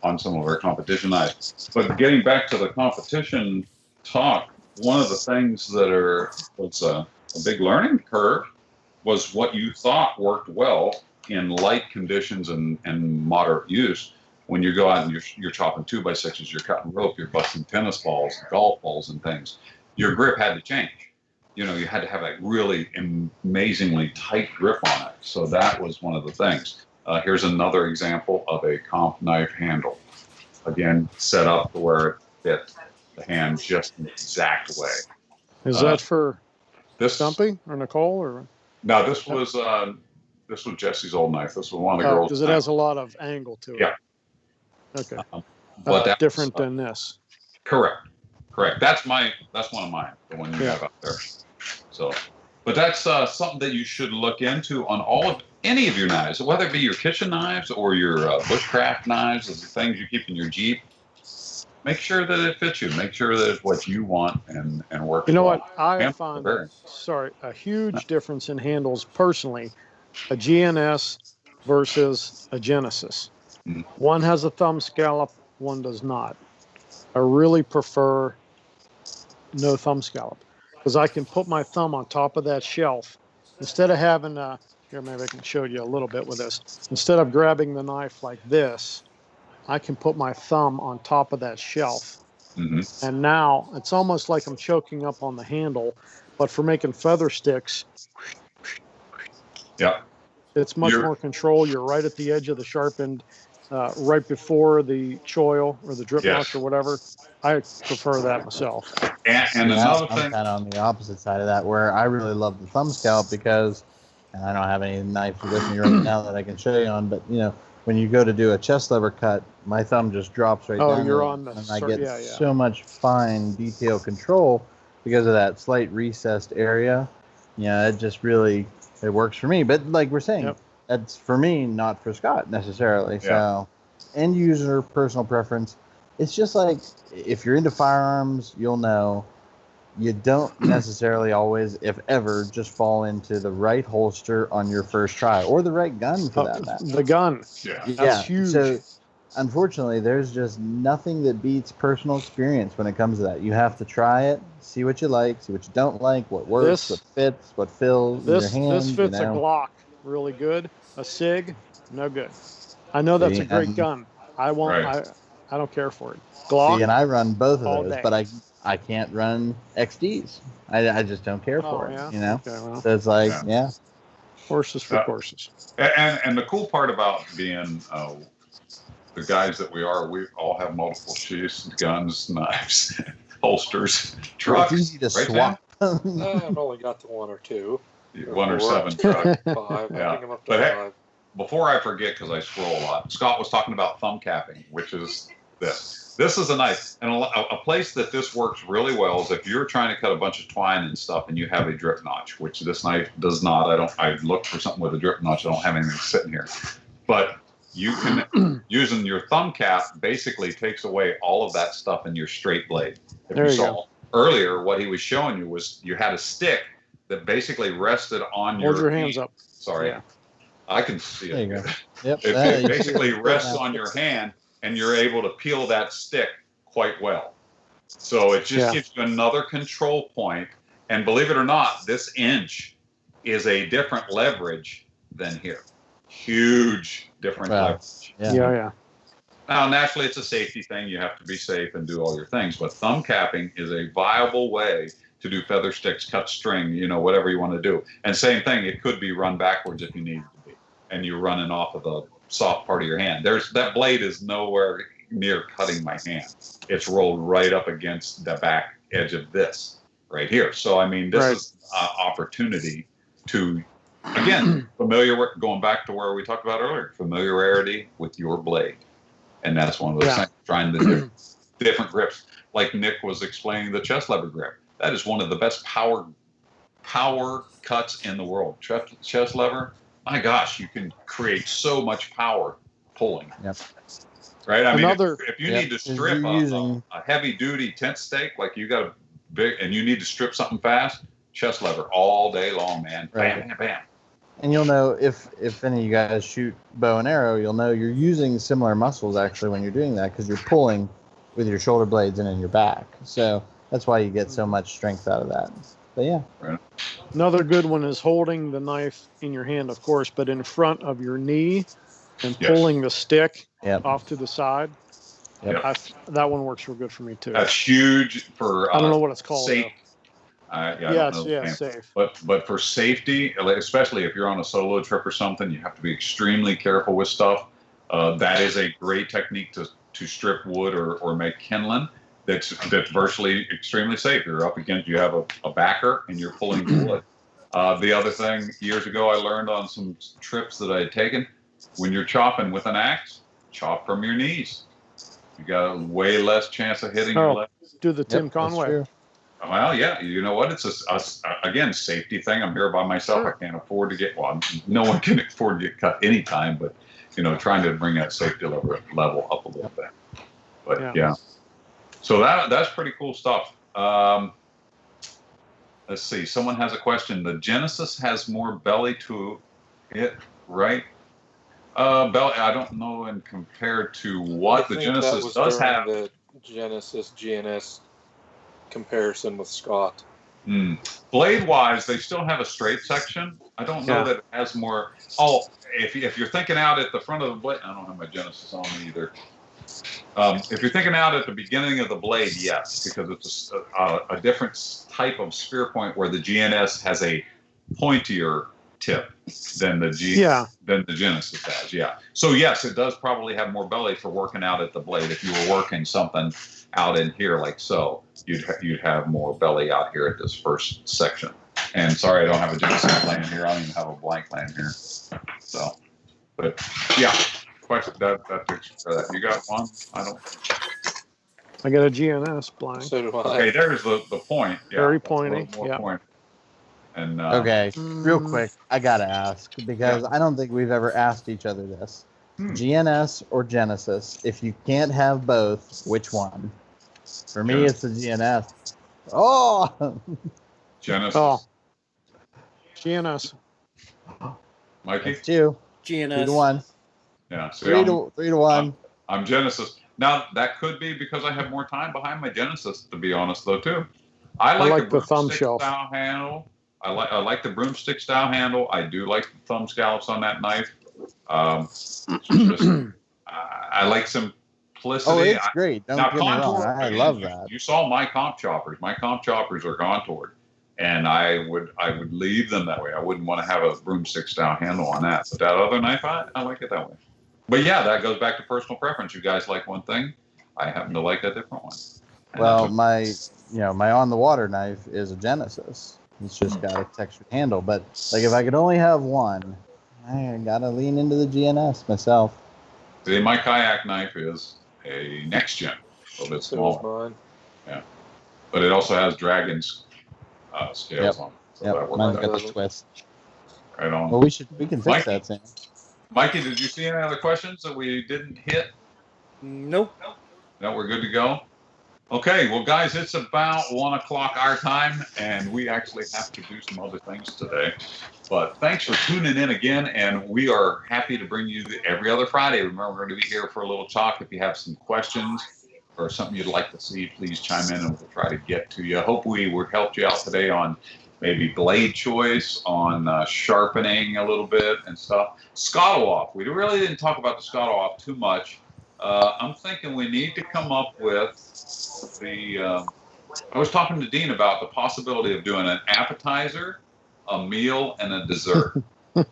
A: on some of our competition knives. But getting back to the competition talk, one of the things that was a big learning curve was what you thought worked well in light conditions and moderate use. When you go out and you're chopping 2x6s, you're cutting rope, you're busting tennis balls, golf balls, and things, your grip had to change. You had to have a really amazingly tight grip on it. So that was one of the things. Here's another example of a comp knife handle. Again, set up to where it fits the hand just in the exact way.
C: Is that for Stumpy or Nicole or?
A: No, this was Jesse's old knife. This was one of the girls.
C: Because it has a lot of angle to it.
A: Yeah.
C: Okay.
A: But that's
C: different than this.
A: Correct. That's one of mine, the one you have out there. So, but that's something that you should look into on any of your knives, whether it be your kitchen knives or your bushcraft knives, or the things you keep in your Jeep. Make sure that it fits you. Make sure that it's what you want and works.
C: You know what? I found a huge difference in handles personally. A GNS versus a Genesis. Mm-hmm. One has a thumb scallop, one does not. I really prefer no thumb scallop because I can put my thumb on top of that shelf instead of having here, maybe I can show you a little bit with this. Instead of grabbing the knife like this, I can put my thumb on top of that shelf. Mm-hmm. And now it's almost like I'm choking up on the handle, but for making feather sticks, it's much more control. You're right at the edge of the sharpened, right before the choil or the drip notch or whatever. I prefer that myself.
A: And another thing,
D: I'm kind of on the opposite side of that, where I really love the thumb scallop because, and I don't have any knives with me right now that I can show you on, but when you go to do a chest lever cut, my thumb just drops right down.
C: You're on the,
D: and I get so much fine detail control because of that slight recessed area. It just really. It works for me, but like we're saying, that's for me, not for Scott necessarily. So, end user personal preference. It's just like if you're into firearms, you'll know you don't necessarily always, if ever, just fall into the right holster on your first try or the right gun for that matter.
C: The gun, that's huge.
D: So, unfortunately, there's just nothing that beats personal experience when it comes to that. You have to try it, see what you like, see what you don't like, what works, what fits, what fills in your hand.
C: This fits a Glock really good. A SIG, no good. I know that's a great gun. I won't. I don't care for it. Glock.
D: See, and I run both of those, but I can't run XDs. I just don't care for it.
C: Yeah.
D: You know.
C: Okay, well,
D: So it's like, yeah.
C: horses for courses.
A: And the cool part about being the guys that we are, we all have multiple sheaths, guns, knives, holsters, trucks.
D: It's easy to
A: right,
D: swap.
E: I've only got the 1 or 2.
A: 1 or
E: We're up
A: 7
E: to
A: trucks.
E: 5. I think I'm up to
A: But hey,
E: 5.
A: before I forget, because I scroll a lot, Scott was talking about thumb capping, which is this. This is a knife, and a place that this works really well is if you're trying to cut a bunch of twine and stuff, and you have a drip notch, which this knife does not. I looked for something with a drip notch. I don't have anything sitting here, but you can using your thumb cap basically takes away all of that stuff in your straight blade. If
C: There
A: you
C: you
A: saw earlier, what he was showing you was you had a stick that basically rested on
C: Hold your hands up.
A: Sorry.
C: Yeah.
A: I can see
D: There you
A: it.
D: go. Yep.
A: It basically rests on your hand, and you're able to peel that stick quite well. So it just gives you another control point. And believe it or not, this inch is a different leverage than here. Huge different leverage.
C: Yeah.
A: Now, naturally, it's a safety thing. You have to be safe and do all your things. But thumb capping is a viable way to do feather sticks, cut string, whatever you want to do. And same thing, it could be run backwards if you need to be. And you're running off of the soft part of your hand. That blade is nowhere near cutting my hand. It's rolled right up against the back edge of this right here. So, I mean, this is an opportunity to, again, going back to where we talked about earlier, familiarity with your blade. And that's one of those things, trying the different grips. Like Nick was explaining the chest lever grip. That is one of the best power cuts in the world. Chest lever, my gosh, you can create so much power pulling.
D: Yep.
A: Right? I mean, if you need to strip
D: using
A: a heavy-duty tent stake, like you got a big, and you need to strip something fast, chest lever all day long, man. Bam, bam, bam.
D: And you'll know if any of you guys shoot bow and arrow, you'll know you're using similar muscles actually when you're doing that because you're pulling with your shoulder blades and in your back. So that's why you get so much strength out of that. But yeah.
A: Right.
C: Another good one is holding the knife in your hand, of course, but in front of your knee and pulling the stick off to the side.
A: Yep.
C: That one works real good for me too.
A: That's huge for
C: I don't know what it's called.
A: safe.
C: Safe.
A: But for safety, especially if you're on a solo trip or something, you have to be extremely careful with stuff. That is a great technique to strip wood or make kindling. That's virtually extremely safe. You're up against, you have a backer and you're pulling wood. The other thing, years ago, I learned on some trips that I had taken, when you're chopping with an axe, chop from your knees. You got a way less chance of hitting your left.
C: Do the Tim Conway.
A: Well, yeah, you know what? It's again, safety thing. I'm here by myself. I can't afford to get, no one can afford to get cut anytime, but, trying to bring that safety level up a little bit. But yeah. So that's pretty cool stuff. Let's see. Someone has a question. The Genesis has more belly to it, right? Belly, I don't know, and compared to what the Genesis does have.
E: The Genesis GNS comparison with Scott.
A: Blade wise, they still have a straight section. I don't know that it has more. Oh, if you're thinking out at the front of the blade, I don't have my Genesis on me either. If you're thinking out at the beginning of the blade, yes, because it's a different type of spear point where the GNS has a pointier tip than the Genesis has. Yeah. So yes, it does probably have more belly for working out at the blade. If you were working something out in here like so, you'd have more belly out here at this first section. And sorry, I don't have a Genesis laying here. I don't even have a blank laying here. So, but yeah. Question that you got one?
C: I got a GNS blank.
E: So do I.
A: Okay, there's the point. Yeah,
C: very pointy.
A: Point. And
D: okay, real quick, I gotta ask because I don't think we've ever asked each other this: GNS or Genesis? If you can't have both, which one? For me, it's the GNS. Oh,
A: Genesis.
C: Oh, GNS.
A: Mikey.
D: It's you.
B: GNS.
D: 3-1.
A: Yeah, so
D: 3-1.
A: I'm Genesis. Now that could be because I have more time behind my Genesis, to be honest, though. Too. I like the thumb shelf style handle. I like the broomstick style handle. I do like the thumb scallops on that knife. I like simplicity.
D: Oh, it's great. Don't
A: Now,
D: get me wrong.
A: contour,
D: I love that.
A: You saw my comp choppers. My comp choppers are contoured, and I would leave them that way. I wouldn't want to have a broomstick style handle on that. But that other knife, I like it that way. But yeah, that goes back to personal preference. You guys like one thing, I happen to like a different one. And
D: Well, my on the water knife is a Genesis. It's just got a textured handle. But like, if I could only have one, I gotta lean into the GNS myself.
A: see, my kayak knife is a next gen, a little bit
E: So
A: smaller.
E: is mine.
A: Yeah, but it also has dragon's scales on it. So that
D: Yep,
A: works
D: mine's
A: out
D: got the twist.
A: right on.
D: Well, we can fix
A: Mikey?
D: that, Sam.
A: Mikey, did you see any other questions that we didn't hit?
B: Nope.
A: No, we're good to go. Okay, well, guys, it's about 1 o'clock our time, and we actually have to do some other things today. But thanks for tuning in again, and we are happy to bring you every other Friday. Remember, we're going to be here for a little talk. If you have some questions or something you'd like to see, please chime in, and we'll try to get to you. I hope we helped you out today on maybe blade choice, on sharpening a little bit and stuff. Scuttle off. We really didn't talk about the scuttle off too much. I'm thinking we need to come up with I was talking to Dean about the possibility of doing an appetizer, a meal, and a dessert.
E: Wow.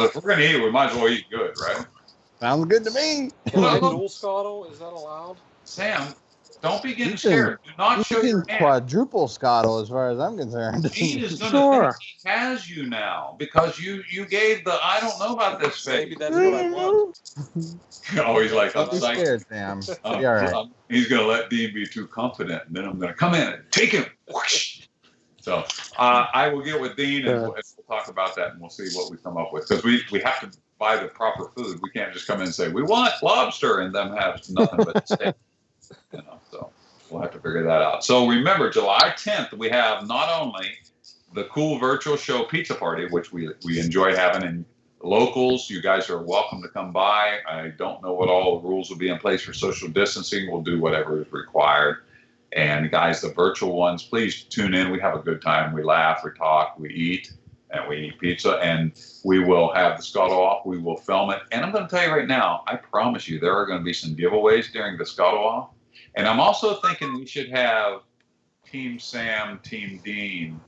A: If we're going to eat, we might as well eat good, right?
D: Sounds good to me.
E: Can I dual scuttle? Is that allowed?
A: Sam, don't be getting
D: You can-
A: scared. Do not show
D: You
A: your
D: can
A: hand.
D: quadruple scuttle as far as I'm concerned.
A: Dean is going to
C: Sure.
A: think he has you now because you gave the I don't know about this
E: Maybe
A: thing.
E: that's what I want.
A: Oh, he's like, I'm
D: Don't be
A: psyched.
D: scared, Sam. Be all right.
A: He's going to let Dean be too confident, and then I'm going to come in and take him. Whoosh. So I will get with Dean, and we'll talk about that, and we'll see what we come up with. Because we have to buy the proper food. We can't just come in and say, we want lobster, and them have nothing but steak. So we'll have to figure that out. So remember, July 10th, we have not only the cool virtual show pizza party, which we enjoy having, and locals, you guys are welcome to come by. I don't know what all the rules will be in place for social distancing. We'll do whatever is required. And guys, the virtual ones, please tune in. We have a good time. We laugh, we talk, we eat, and we eat pizza. And we will have the scuttle off. We will film it. And I'm going to tell you right now, I promise you, there are going to be some giveaways during the scuttle off. And I'm also thinking we should have Team Sam, Team Dean,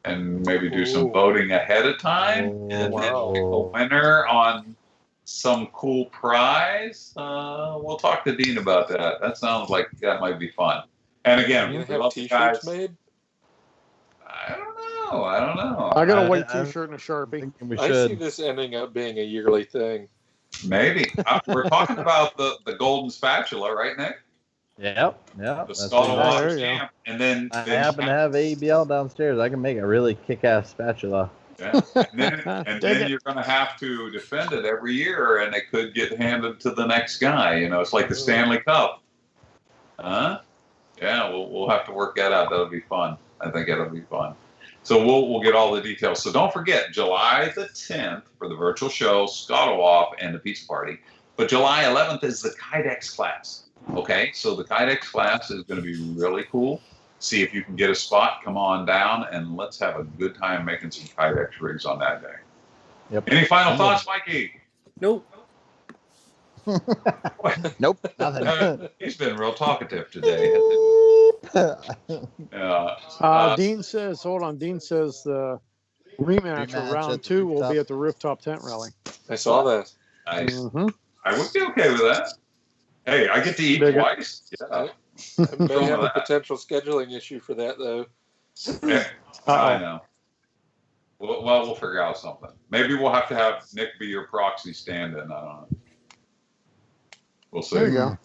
A: and maybe do some voting ahead of time, and then pick a winner on some cool prize. We'll talk to Dean about that. That sounds like that might be fun. And again,
E: You
A: we
E: have
A: love you
E: T-shirts
A: guys.
E: made?
A: I don't know.
C: I got a white
D: I-
C: T-shirt and a Sharpie.
D: We
E: I see
D: should.
E: this ending up being a yearly thing.
A: Maybe. We're talking about the golden spatula, right, Nick?
D: Yep.
A: The
D: That's
A: scuttle
D: right.
A: off
C: There you
A: stamp. And then
D: I happen to have ABL downstairs. I can make a really kick-ass spatula.
A: Yeah. And
C: Dig
A: then
C: it.
A: you're going to have to defend it every year, and it could get handed to the next guy. It's like the Stanley Cup. Huh? Yeah, we'll have to work that out. That'll be fun. I think it'll be fun. So we'll get all the details. So don't forget, July the 10th for the virtual show, scuttle off, and the pizza party. But July 11th is the Kydex class. Okay, so the Kydex class is going to be really cool. See if you can get a spot. Come on down, and let's have a good time making some Kydex rigs on that day.
D: Yep.
A: Any final thoughts, Mikey?
B: Nope.
D: Nope. Nothing.
A: He's been real talkative today.
C: Dean says, hold on. Dean says the rematch
D: Rematch
C: of round
D: at the
C: 2 will
D: rooftop.
C: be at the rooftop tent rally.
E: I saw that.
A: Nice.
C: Mm-hmm.
A: I would be okay with that. Hey, I get to eat
C: Dig it.
A: twice. Yeah.
E: I may have a
A: that.
E: potential scheduling issue for that, though.
A: Yeah, I know. Well, we'll figure out something. Maybe we'll have to have Nick be your proxy stand-in. I don't know. We'll see.
C: There you go.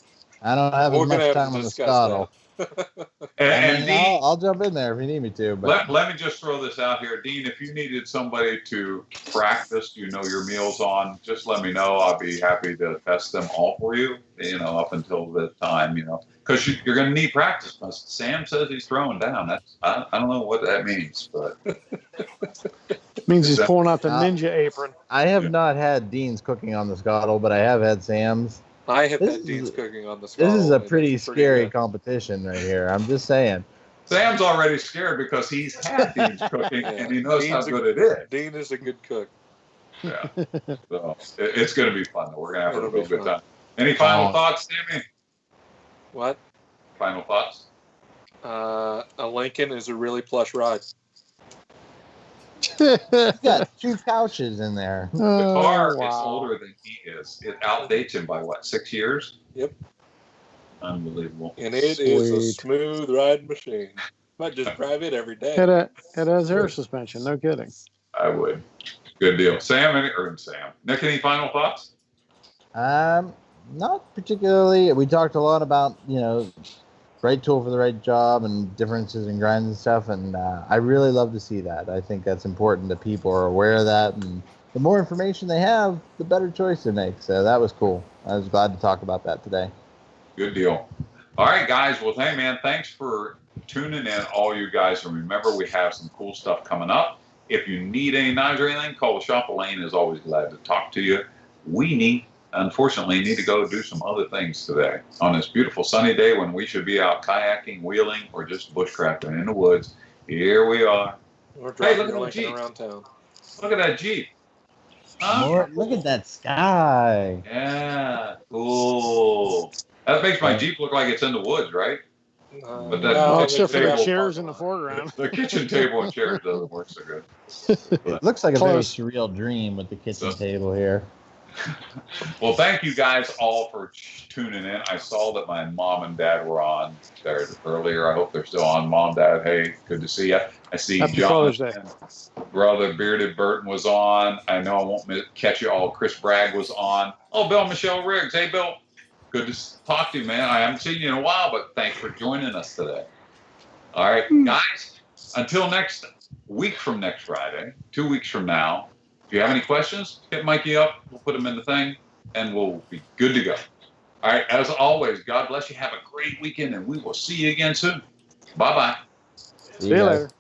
D: I don't have
E: We're
D: as
E: gonna
D: much
E: have
D: time
E: to
D: on the
E: discuss
D: scuttle.
A: And Dean,
D: I'll jump in there if you need me to. But
A: let me just throw this out here. Dean, if you needed somebody to practice, your meals on, just let me know. I'll be happy to test them all for you, up until the time, because you're going to need practice. Because Sam says he's throwing down. I don't know what that means, but
C: Means he's pulling out the ninja apron.
D: I have not had Dean's cooking on the scuttle, but I have had Sam's.
E: I have
D: This
E: had
D: is-
E: Dean's cooking on the scuttle.
D: This is a
E: and
D: pretty
E: it's
D: scary
E: good.
D: competition right here. I'm just saying.
A: Sam's already scared because he's had Dean's cooking and he knows how
E: Dean's
A: good it is.
E: Dean is a good cook.
A: Yeah. So it's going to be fun. We're going to have a
E: It'll
A: real
E: be
A: good
E: fun.
A: time. Any final thoughts, Sammy?
E: What?
A: Final thoughts?
E: A Lincoln is a really plush ride.
D: You got 2 couches in there.
A: The car is older than he is. It outdates him by what, 6 years?
E: Yep.
A: Unbelievable.
E: And it is a smooth ride machine. Might just drive it every day.
C: It has air suspension. No kidding.
A: I would. Good deal. Sam. Nick, any final thoughts?
D: Not particularly. We talked a lot about, right tool for the right job and differences in grinds and stuff, and I really love to see that. I think that's important that people are aware of that, and the more information they have, the better choice they make. So that was cool. I was glad to talk about that today.
A: Good deal. All right, guys. Well, hey, man, thanks for tuning in, all you guys. And remember, we have some cool stuff coming up. If you need any knives or anything, call the shop. Elaine is always glad to talk to you. We unfortunately need to go do some other things today on this beautiful sunny day when we should be out kayaking, wheeling, or just bushcrafting in the woods. Here we are.
E: Or
A: Hey,
E: driving
A: look at the Jeep.
E: around town.
A: Look at that Jeep.
D: Look at that sky.
A: Yeah, cool. That makes my Jeep look like it's in the woods, right? But that
C: No,
A: kitchen
C: except for the
A: table-
C: chairs in the foreground.
A: The kitchen table and chairs doesn't work so good.
D: It looks like a very
C: Close.
D: surreal dream with the kitchen table here.
A: Well, thank you guys all for tuning in. I saw that my mom and dad were on there earlier. I hope they're still on. Mom, Dad, hey, good to see you. I see
C: Happy
A: John,
C: Father's Day.
A: brother Bearded Burton was on. I know I won't catch you all. Chris Bragg was on. Oh, Bill Michelle Riggs. Hey, Bill. Good to talk to you, man. I haven't seen you in a while, but thanks for joining us today. All right, guys. Until next week from next Friday, 2 weeks from now, if you have any questions, hit Mikey up. We'll put them in the thing, and we'll be good to go. All right, as always, God bless you. Have a great weekend, and we will see you again soon. Bye-bye.
C: See you later.